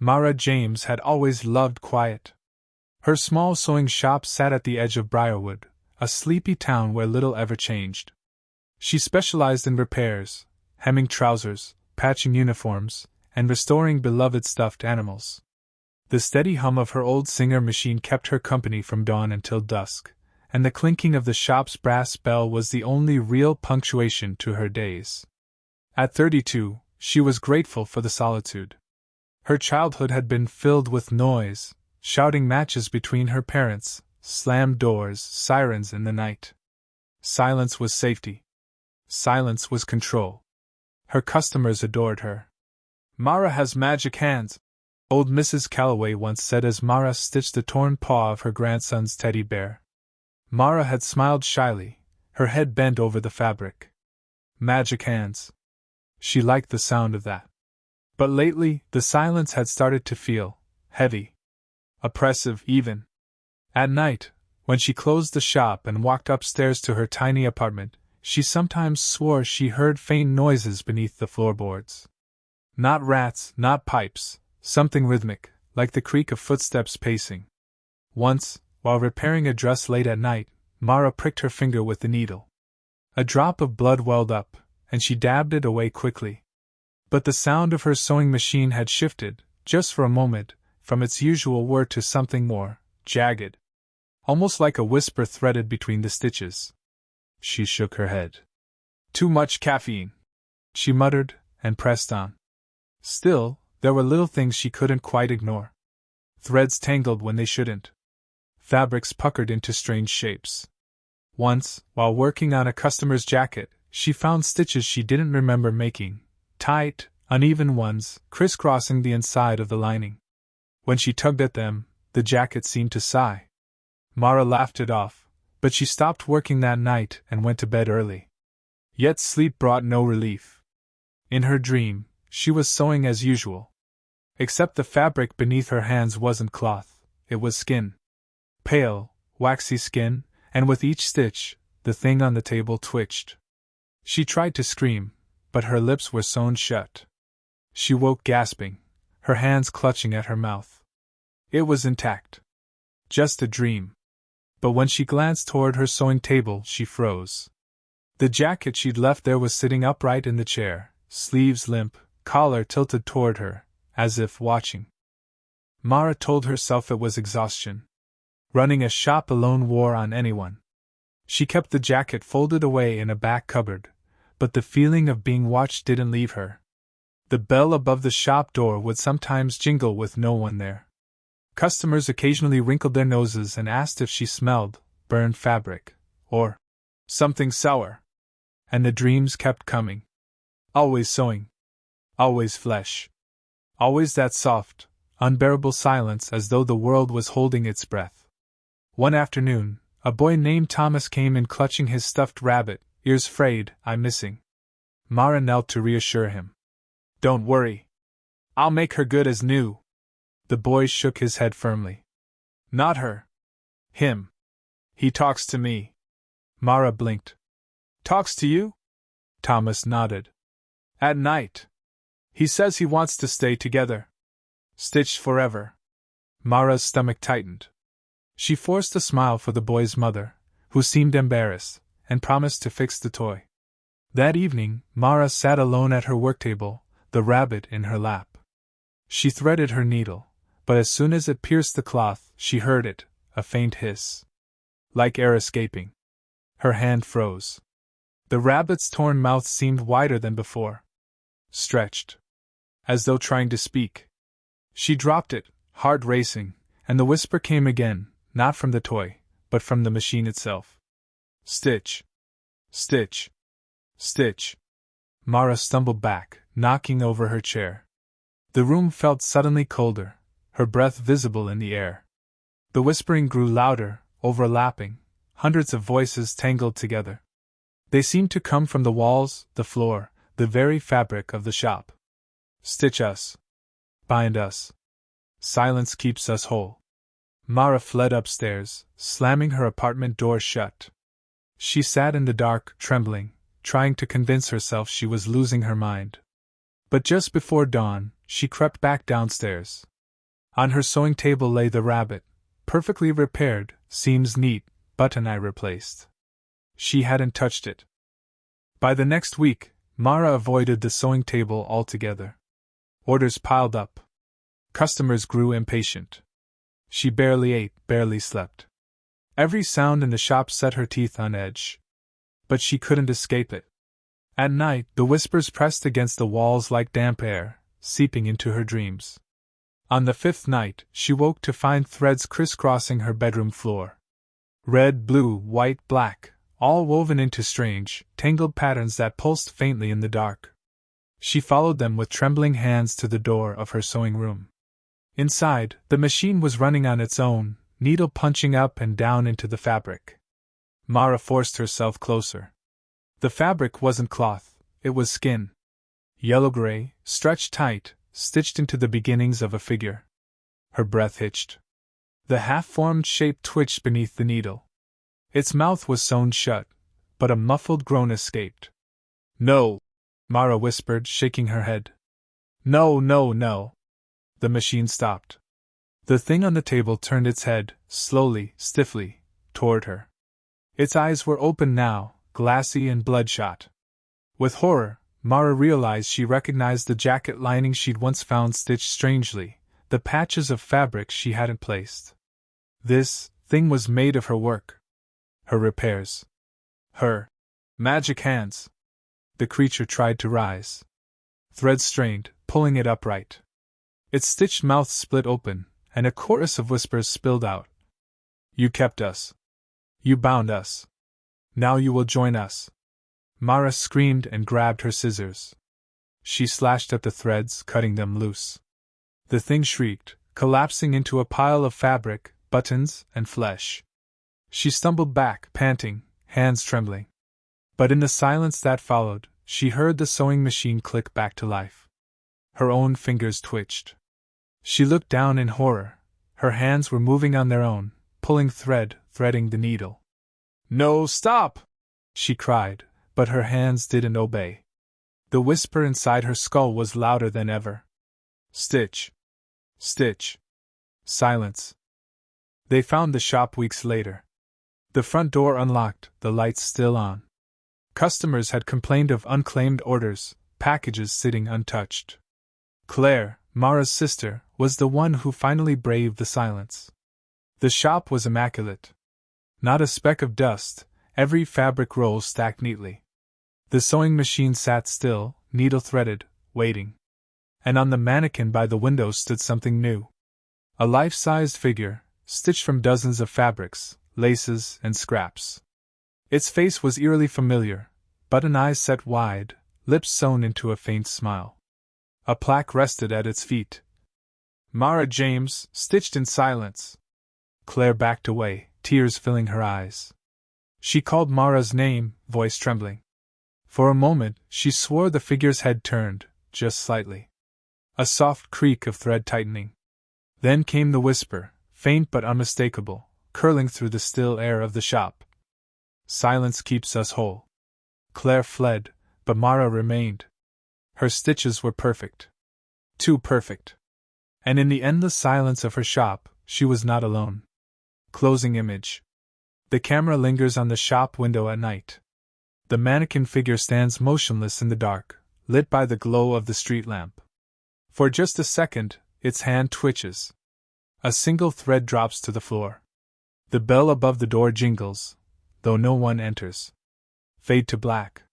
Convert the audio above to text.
Mara James had always loved quiet. Her small sewing shop sat at the edge of Briarwood, a sleepy town where little ever changed. She specialized in repairs, hemming trousers, patching uniforms, and restoring beloved stuffed animals. The steady hum of her old Singer machine kept her company from dawn until dusk, and the clinking of the shop's brass bell was the only real punctuation to her days. At 32, she was grateful for the solitude. Her childhood had been filled with noise, shouting matches between her parents, slammed doors, sirens in the night. Silence was safety. Silence was control. Her customers adored her. "Mara has magic hands," old Mrs. Calloway once said as Mara stitched the torn paw of her grandson's teddy bear. Mara had smiled shyly, her head bent over the fabric. Magic hands. She liked the sound of that. But lately, the silence had started to feel heavy. Oppressive, even. At night, when she closed the shop and walked upstairs to her tiny apartment, she sometimes swore she heard faint noises beneath the floorboards. Not rats, not pipes, something rhythmic, like the creak of footsteps pacing. Once, while repairing a dress late at night, Mara pricked her finger with the needle. A drop of blood welled up, and she dabbed it away quickly. But the sound of her sewing machine had shifted, just for a moment, from its usual whir to something more jagged. Almost like a whisper threaded between the stitches. She shook her head. "Too much caffeine," she muttered, and pressed on. Still, there were little things she couldn't quite ignore. Threads tangled when they shouldn't. Fabrics puckered into strange shapes. Once, while working on a customer's jacket, she found stitches she didn't remember making, tight, uneven ones, crisscrossing the inside of the lining. When she tugged at them, the jacket seemed to sigh. Mara laughed it off, but she stopped working that night and went to bed early. Yet sleep brought no relief. In her dream, she was sewing as usual. Except the fabric beneath her hands wasn't cloth, it was skin. Pale, waxy skin, and with each stitch, the thing on the table twitched. She tried to scream, but her lips were sewn shut. She woke gasping, her hands clutching at her mouth. It was intact. Just a dream. But when she glanced toward her sewing table, she froze. The jacket she'd left there was sitting upright in the chair, sleeves limp, collar tilted toward her, as if watching. Mara told herself it was exhaustion. Running a shop alone wore on anyone. She kept the jacket folded away in a back cupboard, but the feeling of being watched didn't leave her. The bell above the shop door would sometimes jingle with no one there. Customers occasionally wrinkled their noses and asked if she smelled burned fabric, or something sour. And the dreams kept coming. Always sewing. Always flesh. Always that soft, unbearable silence as though the world was holding its breath. One afternoon, a boy named Thomas came in clutching his stuffed rabbit, ears frayed, eye missing. Mara knelt to reassure him. "Don't worry. I'll make her good as new." The boy shook his head firmly. "Not her. Him. He talks to me." Mara blinked. "Talks to you?" Thomas nodded. "At night. He says he wants to stay together. Stitched forever." Mara's stomach tightened. She forced a smile for the boy's mother, who seemed embarrassed, and promised to fix the toy. That evening, Mara sat alone at her worktable, the rabbit in her lap. She threaded her needle, but as soon as it pierced the cloth, she heard it, a faint hiss. Like air escaping. Her hand froze. The rabbit's torn mouth seemed wider than before. Stretched. As though trying to speak. She dropped it, heart racing, and the whisper came again, not from the toy, but from the machine itself. "Stitch. Stitch. Stitch." Mara stumbled back, knocking over her chair. The room felt suddenly colder, her breath visible in the air. The whispering grew louder, overlapping, hundreds of voices tangled together. They seemed to come from the walls, the floor, the very fabric of the shop. "Stitch us. Bind us. Silence keeps us whole." Mara fled upstairs, slamming her apartment door shut. She sat in the dark, trembling, trying to convince herself she was losing her mind. But just before dawn, she crept back downstairs. On her sewing table lay the rabbit, perfectly repaired, seams neat, button-eye replaced. She hadn't touched it. By the next week, Mara avoided the sewing table altogether. Orders piled up. Customers grew impatient. She barely ate, barely slept. Every sound in the shop set her teeth on edge. But she couldn't escape it. At night, the whispers pressed against the walls like damp air, seeping into her dreams. On the 5th night, she woke to find threads crisscrossing her bedroom floor. Red, blue, white, black, all woven into strange, tangled patterns that pulsed faintly in the dark. She followed them with trembling hands to the door of her sewing room. Inside, the machine was running on its own, needle punching up and down into the fabric. Mara forced herself closer. The fabric wasn't cloth, it was skin. Yellow-gray, stretched tight, stitched into the beginnings of a figure. Her breath hitched. The half-formed shape twitched beneath the needle. Its mouth was sewn shut, but a muffled groan escaped. "No!" Mara whispered, shaking her head. "No, no, no!" The machine stopped. The thing on the table turned its head, slowly, stiffly, toward her. Its eyes were open now, glassy and bloodshot. With horror, Mara realized she recognized the jacket lining she'd once found stitched strangely, the patches of fabric she hadn't placed. This thing was made of her work. Her repairs. Her magic hands. The creature tried to rise. Threads strained, pulling it upright. Its stitched mouth split open, and a chorus of whispers spilled out. "You kept us. You bound us. Now you will join us." Mara screamed and grabbed her scissors. She slashed at the threads, cutting them loose. The thing shrieked, collapsing into a pile of fabric, buttons, and flesh. She stumbled back, panting, hands trembling. But in the silence that followed, she heard the sewing machine click back to life. Her own fingers twitched. She looked down in horror. Her hands were moving on their own, pulling thread, threading the needle. "No, stop!" she cried, but her hands didn't obey. The whisper inside her skull was louder than ever. "Stitch! Stitch!" Silence. They found the shop weeks later. The front door unlocked, the lights still on. Customers had complained of unclaimed orders, packages sitting untouched. Claire, Mara's sister, was the one who finally braved the silence. The shop was immaculate. Not a speck of dust, every fabric roll stacked neatly. The sewing machine sat still, needle threaded, waiting. And on the mannequin by the window stood something new. A life-sized figure, stitched from dozens of fabrics, laces, and scraps. Its face was eerily familiar, button eyes set wide, lips sewn into a faint smile. A plaque rested at its feet. "Mara James," stitched in silence. Claire backed away, tears filling her eyes. She called Mara's name, voice trembling. For a moment, she swore the figure's head turned, just slightly. A soft creak of thread tightening. Then came the whisper, faint but unmistakable, curling through the still air of the shop. "Silence keeps us whole." Claire fled, but Mara remained. Her stitches were perfect. Too perfect. And in the endless silence of her shop, she was not alone. Closing image. The camera lingers on the shop window at night. The mannequin figure stands motionless in the dark, lit by the glow of the street lamp. For just a second, its hand twitches. A single thread drops to the floor. The bell above the door jingles, though no one enters. Fade to black.